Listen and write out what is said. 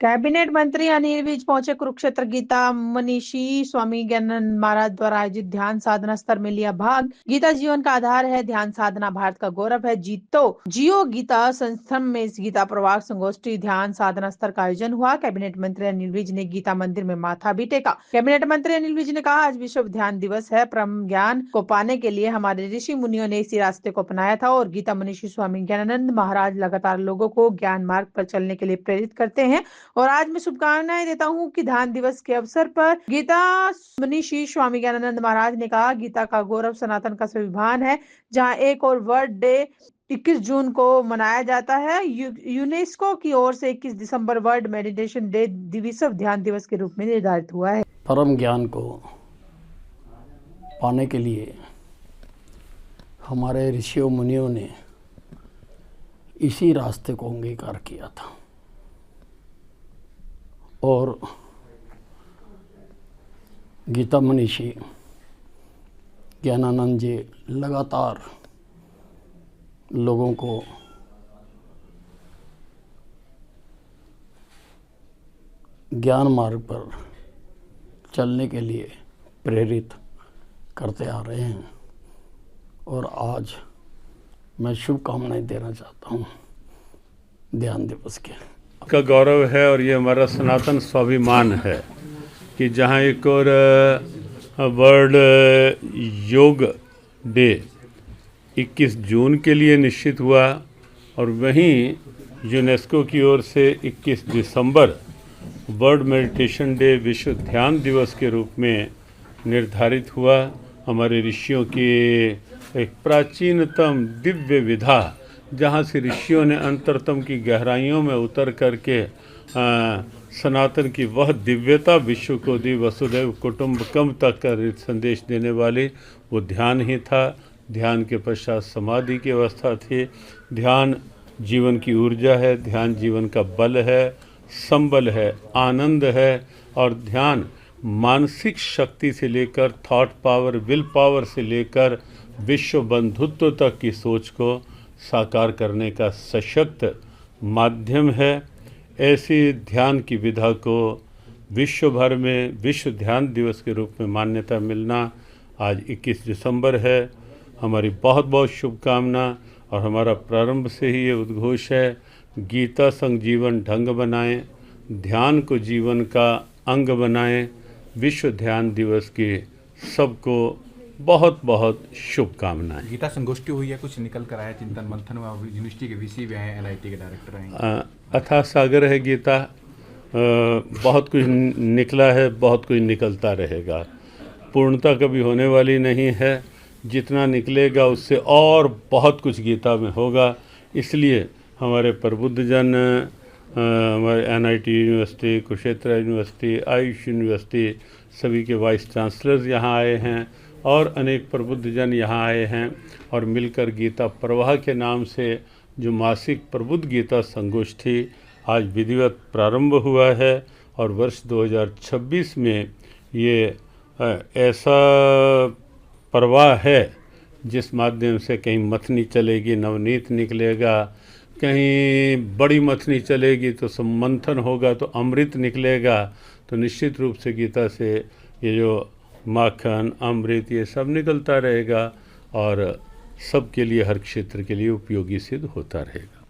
Cabinet मंत्री अनिल विज पहुंचे कुरुक्षेत्र। गीता मनीषी स्वामी ज्ञानानंद महाराज द्वारा आयोजित ध्यान साधना स्तर में लिया भाग। गीता जीवन का आधार है, ध्यान साधना भारत का गौरव है। जियो गीता संस्थान में इस गीता प्रवाह संगोष्ठी ध्यान साधना स्तर का आयोजन हुआ। कैबिनेट मंत्री अनिल विज ने गीता मंदिर में माथा भी टेका। कैबिनेट मंत्री अनिल विज ने कहा, आज विश्व ध्यान दिवस है। परम ज्ञान को पाने के लिए हमारे ऋषि मुनियों ने इसी रास्ते को अपनाया था और गीता मनीषी स्वामी ज्ञानानंद महाराज लगातार लोगों को ज्ञान मार्ग पर चलने के लिए प्रेरित करते हैं। और आज मैं शुभकामनाएं देता हूं कि ध्यान दिवस के अवसर पर गीता मनीषी स्वामी ज्ञानानंद महाराज ने कहा, गीता का गौरव सनातन का स्वाभिमान है। जहां एक और वर्ल्ड डे 21 जून को मनाया जाता है, यूनेस्को की ओर से 21 दिसंबर वर्ल्ड मेडिटेशन डे विश्व ध्यान दिवस के रूप में निर्धारित हुआ है। परम ज्ञान को पाने के लिए हमारे ऋषियों मुनियों ने इसी रास्ते को अंगीकार किया था और गीता मनीषी ज्ञानानंद जी लगातार लोगों को ज्ञान मार्ग पर चलने के लिए प्रेरित करते आ रहे हैं और आज मैं शुभकामनाएं देना चाहता हूं ध्यान दिवस के। का गौरव है और ये हमारा सनातन स्वाभिमान है कि जहाँ एक और वर्ल्ड योग डे 21 जून के लिए निश्चित हुआ और वहीं यूनेस्को की ओर से 21 दिसंबर वर्ल्ड मेडिटेशन डे विश्व ध्यान दिवस के रूप में निर्धारित हुआ। हमारे ऋषियों की एक प्राचीनतम दिव्य विधा, जहाँ से ऋषियों ने अंतरतम की गहराइयों में उतर करके सनातन की वह दिव्यता विश्व को दी। वसुधैव कुटुंबकम तक का संदेश देने वाली वो ध्यान ही था। ध्यान के पश्चात समाधि की अवस्था थी। ध्यान जीवन की ऊर्जा है, ध्यान जीवन का बल है, संबल है, आनंद है और ध्यान मानसिक शक्ति से लेकर थॉट पावर, विल पावर से लेकर विश्व बंधुत्व तक की सोच को साकार करने का सशक्त माध्यम है। ऐसी ध्यान की विधा को विश्व भर में विश्व ध्यान दिवस के रूप में मान्यता मिलना आज 21 दिसंबर है। हमारी बहुत बहुत शुभकामना और हमारा प्रारंभ से ही ये उद्घोष है, गीता संग जीवन ढंग बनाएं, ध्यान को जीवन का अंग बनाएं। विश्व ध्यान दिवस की सबको बहुत बहुत शुभकामनाएं। गीता संगोष्ठी हुई है, कुछ निकल कर आया, चिंतन मंथन हुआ, यूनिवर्सिटी के वीसी भी हैं, एनआईटी के डायरेक्टर हैं। अथाह सागर है गीता, बहुत कुछ निकला है, बहुत कुछ निकलता रहेगा। पूर्णता कभी होने वाली नहीं है, जितना निकलेगा उससे और बहुत कुछ गीता में होगा। इसलिए हमारे प्रबुद्धजन, हमारे NIT university, Kurukshetra university, Ayush university, सभी के वाइस चांसलर्स यहाँ आए हैं और अनेक प्रबुद्धजन यहाँ आए हैं और मिलकर गीता प्रवाह के नाम से जो मासिक प्रबुद्ध गीता संगोष्ठी आज विधिवत प्रारंभ हुआ है और वर्ष 2026 में ये ऐसा प्रवाह है जिस माध्यम से कहीं मथनी चलेगी, नवनीत निकलेगा, कहीं बड़ी मथनी चलेगी तो सम्मंथन होगा तो अमृत निकलेगा। तो निश्चित रूप से गीता से ये जो माखन, अमृत, ये सब निकलता रहेगा और सबके लिए, हर क्षेत्र के लिए उपयोगी सिद्ध होता रहेगा।